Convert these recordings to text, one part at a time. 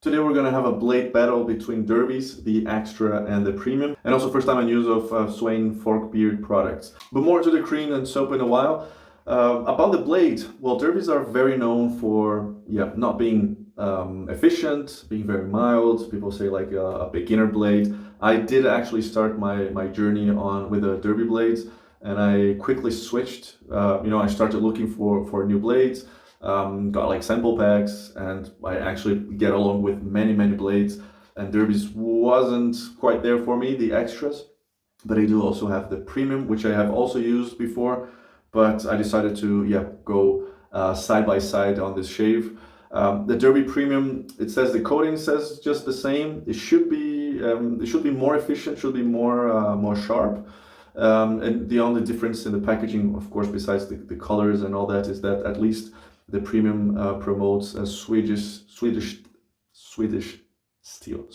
Today we're going to have a blade battle between derbies, the extra and the premium, and also first time in use of Sweyn Forkbeard products. But more to the cream and soap in a while. About the blade, well, derbies are very known for not being efficient, being very mild. People say like a beginner blade. I did actually start my journey on with a derby blades, and I quickly switched. I started looking for new blades. Got like sample packs, and I actually get along with many blades, and derbies wasn't quite there for me, the extras, but I do also have the premium, which I have also used before, but I decided to go side by side on this shave. The derby premium, it says the coating says just the same. It should be more efficient, should be more sharp. And the only difference in the packaging, of course, besides the colors and all that, is that at least the premium promotes a Swedish steel.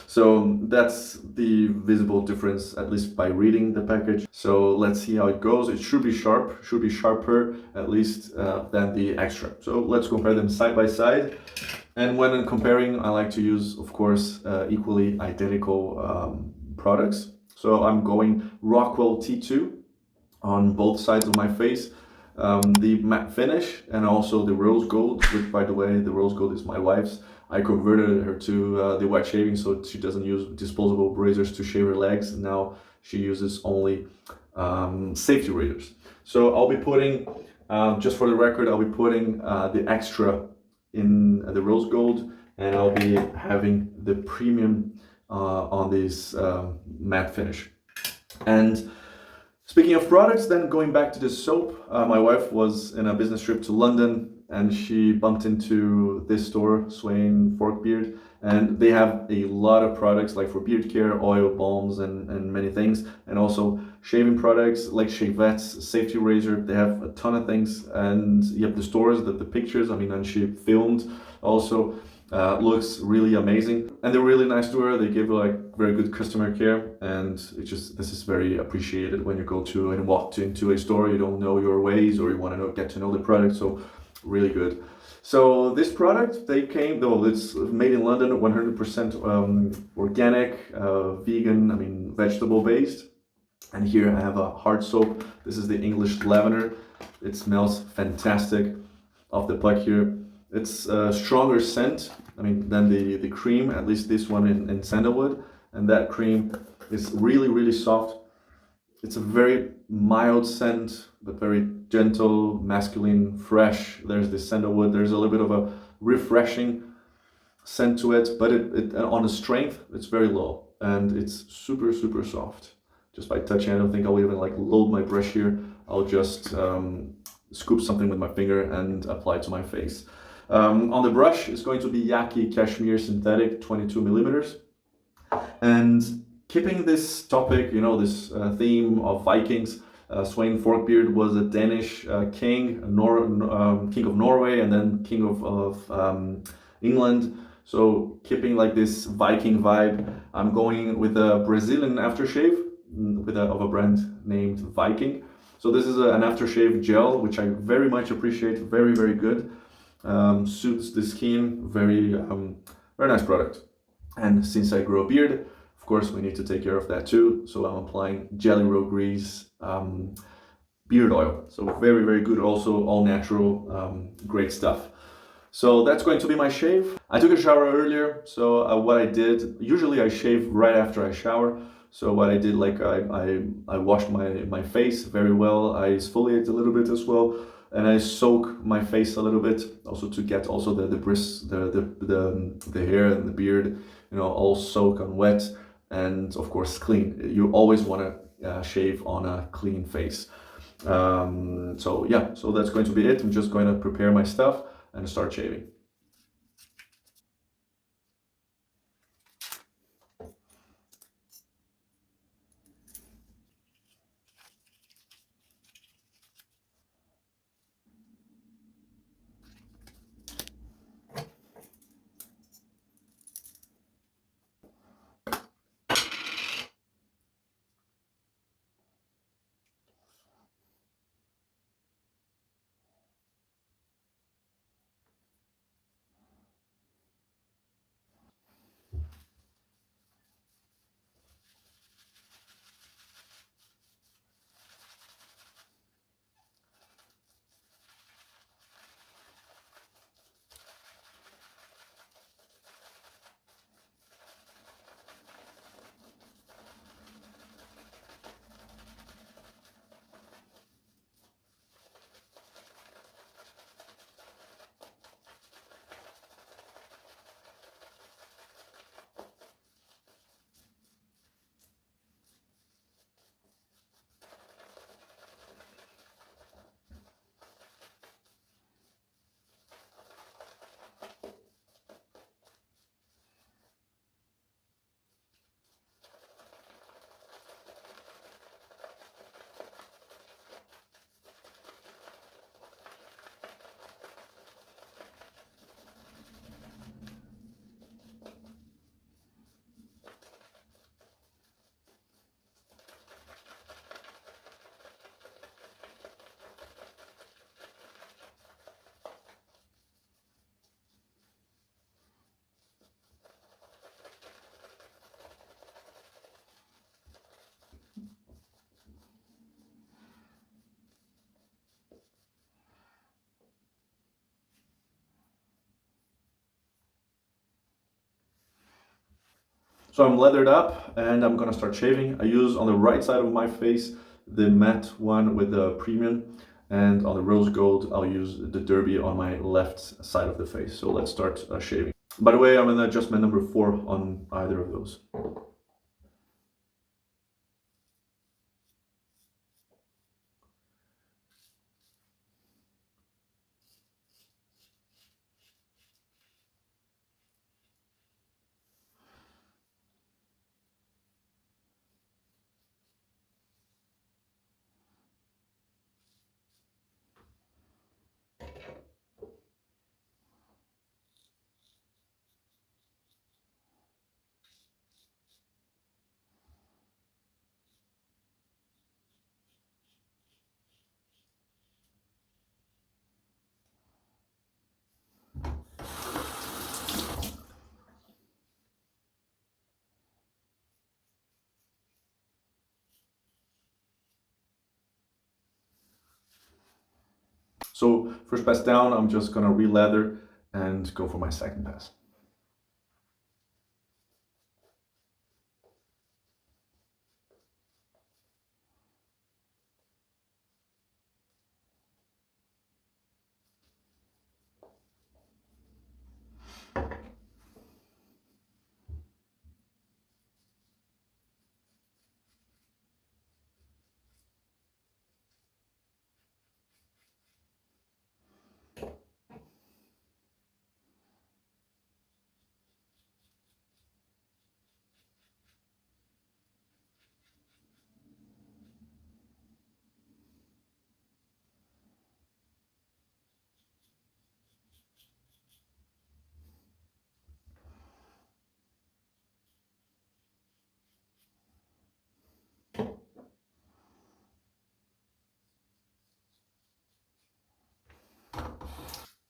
So that's the visible difference, at least by reading the package. So let's see how it goes. It should be sharp, should be sharper at least than the extra. So let's compare them side by side. And when comparing, I like to use, of course, equally identical products. So I'm going Rockwell T2 on both sides of my face. The matte finish and also the rose gold, which by the way, the rose gold is my wife's. I converted her to the wet shaving, so she doesn't use disposable razors to shave her legs. Now she uses only safety razors. So I'll be putting, just for the record, I'll be putting the extra in the rose gold, and I'll be having the premium on this matte finish. And speaking of products, then going back to the soap, my wife was in a business trip to London, and she bumped into this store, Sweyn Forkbeard, and they have a lot of products like for beard care, oil, balms, and many things, and also shaving products like shavettes, safety razor. They have a ton of things, and you have the stores, the pictures, and she filmed also. Looks really amazing, and they're really nice to her. They give like very good customer care, and this is very appreciated when you go to and walk into a store, you don't know your ways or you want to get to know the product. So really good. So this product, it's made in London, 100% organic, vegan, vegetable based. And here I have a hard soap. This is the English lavender. It smells fantastic off the plug here. It's a stronger scent, than the cream, at least this one in sandalwood. And that cream is really soft. It's a very mild scent, but very gentle, masculine, fresh. There's the sandalwood. There's a little bit of a refreshing scent to it, but it on the strength, it's very low, and it's super soft. Just by touching, I don't think I'll even like load my brush here. I'll just scoop something with my finger and apply it to my face. On the brush, it's going to be Yaki Cashmere Synthetic 22 millimeters. And keeping this topic, this theme of Vikings, Sweyn Forkbeard was a Danish king, king of Norway, and then king of England. So keeping like this Viking vibe, I'm going with a Brazilian aftershave of a brand named Viking. So this is an aftershave gel, which I very much appreciate. Very good. Suits the skin. Very nice product. And since I grow a beard, of course, we need to take care of that too. So I'm applying Jelly Roll Grease beard oil. So very good. Also all natural, great stuff. So that's going to be my shave. I took a shower earlier. So what I did, usually I shave right after I shower. So what I did, like I washed my face very well. I exfoliate a little bit as well, and I soak my face a little bit, also to get also the hair and the beard, all soak and wet, and of course clean. You always want to shave on a clean face. So that's going to be it. I'm just going to prepare my stuff and start shaving. So I'm leathered up and I'm gonna start shaving. I use on the right side of my face the matte one with the premium, and on the rose gold I'll use the derby on my left side of the face. So let's start shaving. By the way, I'm in adjustment number 4 on either of those. So first pass down, I'm just gonna re-lather and go for my second pass.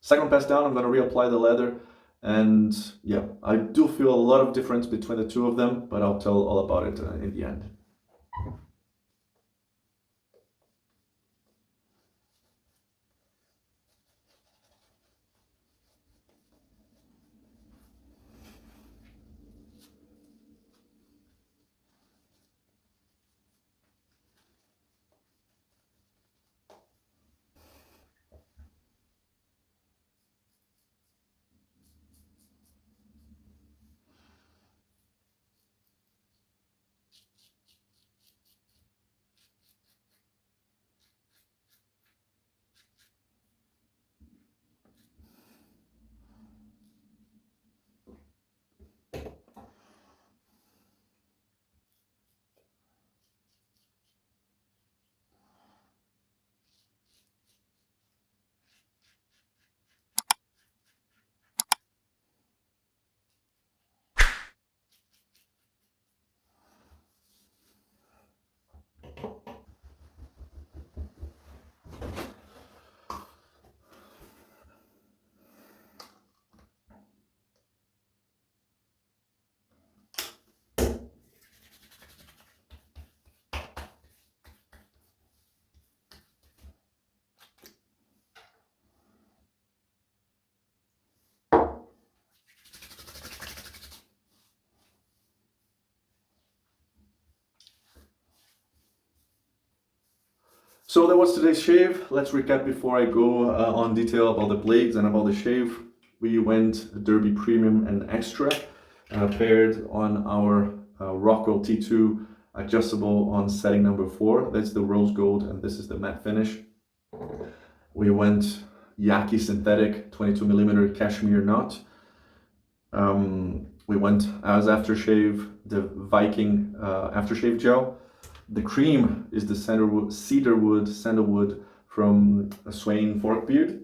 Second pass down, I'm gonna reapply the leather, and yeah, I do feel a lot of difference between the two of them, but I'll tell all about it in the end. So that was today's shave. Let's recap before I go on detail about the blades and about the shave. We went Derby Premium and Extra, paired on our Rockwell T2 adjustable on setting number 4. That's the rose gold and this is the matte finish. We went Yaki Synthetic 22mm cashmere knot. We went as aftershave the Viking aftershave gel. The cream is the cedarwood sandalwood from Sweyn Forkbeard,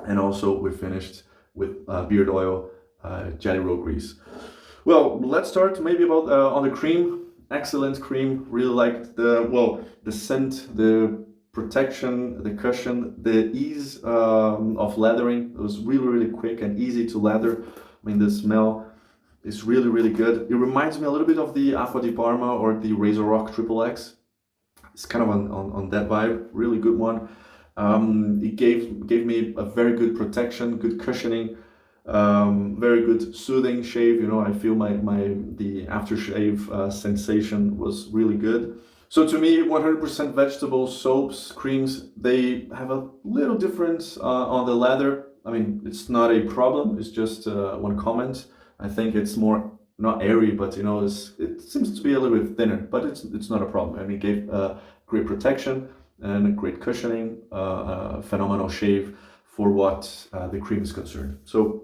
and also we finished with beard oil jelly roll grease. Well, let's start maybe about on the cream. Excellent cream. Really liked the scent, the protection, the cushion, the ease of lathering. It was really quick and easy to lather. I mean, the smell is really good. It reminds me a little bit of the Aqua di Parma or the Razor Rock Triple X. It's kind of on that vibe. Really good one. It gave me a very good protection, good cushioning. Very good soothing shave. You know, I feel the aftershave sensation was really good. So to me, 100% vegetable soaps, creams, they have a little difference on the lather. I mean, it's not a problem. It's just one comment. I think it's more not airy, but you know, it seems to be a little bit thinner, but it's not a problem. I mean, it gave great protection and a great cushioning, phenomenal shave for what the cream is concerned. So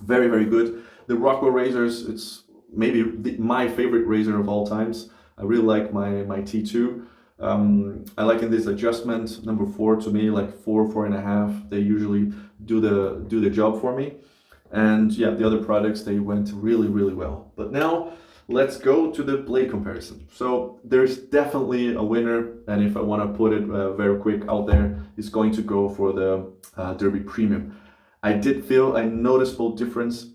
very, very good. The Rockwell razors, it's maybe my favorite razor of all times. I really like my T2. I like in this adjustment number 4 to me, like 4.5. They usually do the job for me. And yeah, the other products, they went really, really well. But now let's go to the blade comparison. So there's definitely a winner, and if I want to put it very quick out there, it's going to go for the Derby Premium. I did feel a noticeable difference.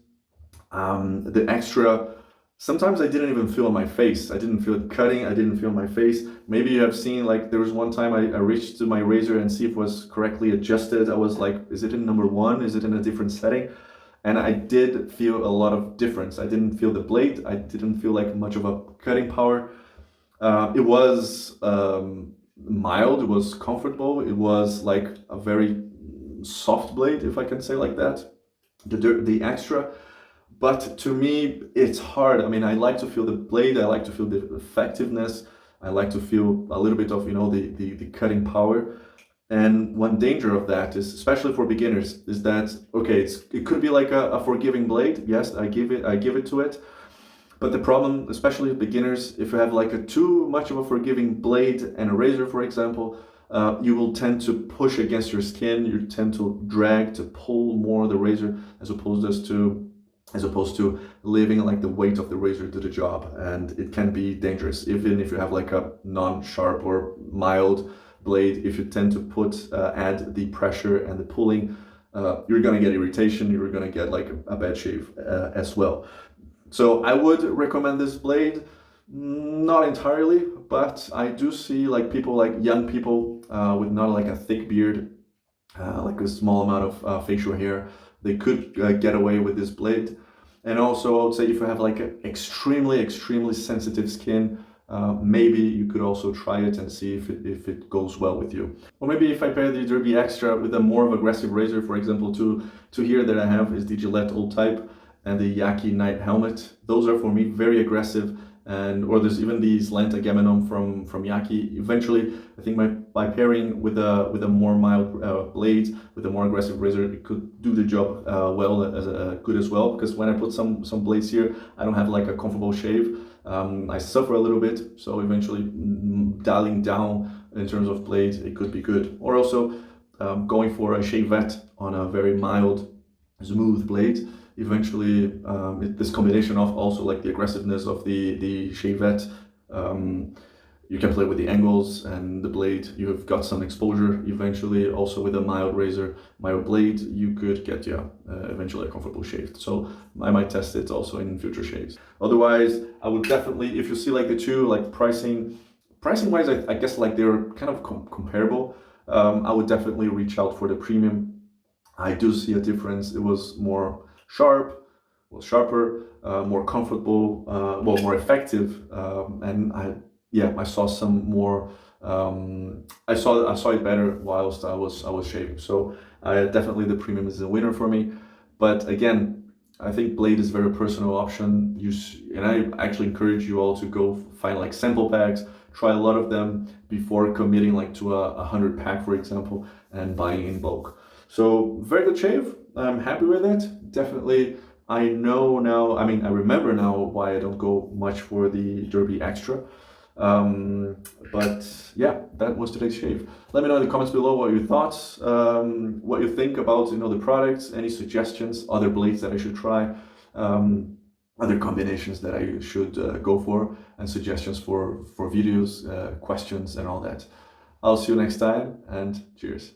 The extra, sometimes I didn't even feel on my face. I didn't feel it cutting, I didn't feel my face. Maybe you have seen, like there was one time I reached to my razor and see if it was correctly adjusted. I was like, is it in number 1? Is it in a different setting? And I did feel a lot of difference. I didn't feel the blade. I didn't feel like much of a cutting power. It was mild, it was comfortable. It was like a very soft blade, if I can say like that, the extra. But to me, it's hard. I mean, I like to feel the blade, I like to feel the effectiveness, I like to feel a little bit of, you know, the cutting power. And one danger of that is, especially for beginners, is that, okay, it could be like a forgiving blade. Yes, I give it to it. But the problem, especially with beginners, if you have like a too much of a forgiving blade and a razor, for example, you will tend to push against your skin. You tend to drag, to pull more the razor, as opposed to leaving like the weight of the razor do the job. And it can be dangerous, even if you have like a non-sharp or mild blade. If you tend to add the pressure and the pulling, you're gonna get irritation. You're gonna get like a bad shave as well. So I would recommend this blade, not entirely, but I do see like people, like young people with not like a thick beard, like a small amount of facial hair, they could get away with this blade. And also I would say if you have like an extremely sensitive skin, maybe you could also try it and see if it goes well with you. Or maybe if I pair the Derby Extra with a more of aggressive razor, for example, to here that I have is the Gillette Old Type and the Yaki Night Helmet. Those are for me very aggressive. Or there's even the Slanta Gamenon from Yaki. Eventually, I think by pairing with a more mild blade, with a more aggressive razor, it could do the job good as well. Because when I put some blades here, I don't have like a comfortable shave. I suffer a little bit, so eventually dialing down in terms of blades, it could be good. Or also going for a shavette on a very mild, smooth blade. Eventually, this combination of also like the aggressiveness of the shavette, you can play with the angles and the blade. You have got some exposure. Eventually, also with a mild razor, mild blade, you could get eventually a comfortable shave. So I might test it also in future shaves. Otherwise, I would definitely, if you see like the two, like pricing wise, I guess like they're kind of comparable. I would definitely reach out for the Premium. I do see a difference. It was more sharper, more comfortable, more effective, and I saw some more. I saw it better whilst I was shaving. So definitely the Premium is a winner for me. But again, I think blade is a very personal option. And I actually encourage you all to go find like sample packs, try a lot of them before committing like to a 100 pack, for example, and buying in bulk. So very good shave. I'm happy with it. Definitely, I know now, I mean, I remember now why I don't go much for the Derby Extra. But yeah, that was today's shave. Let me know in the comments below what your thoughts, what you think about, the products, any suggestions, other blades that I should try, other combinations that I should go for, and suggestions for videos, questions and all that. I'll see you next time, and cheers.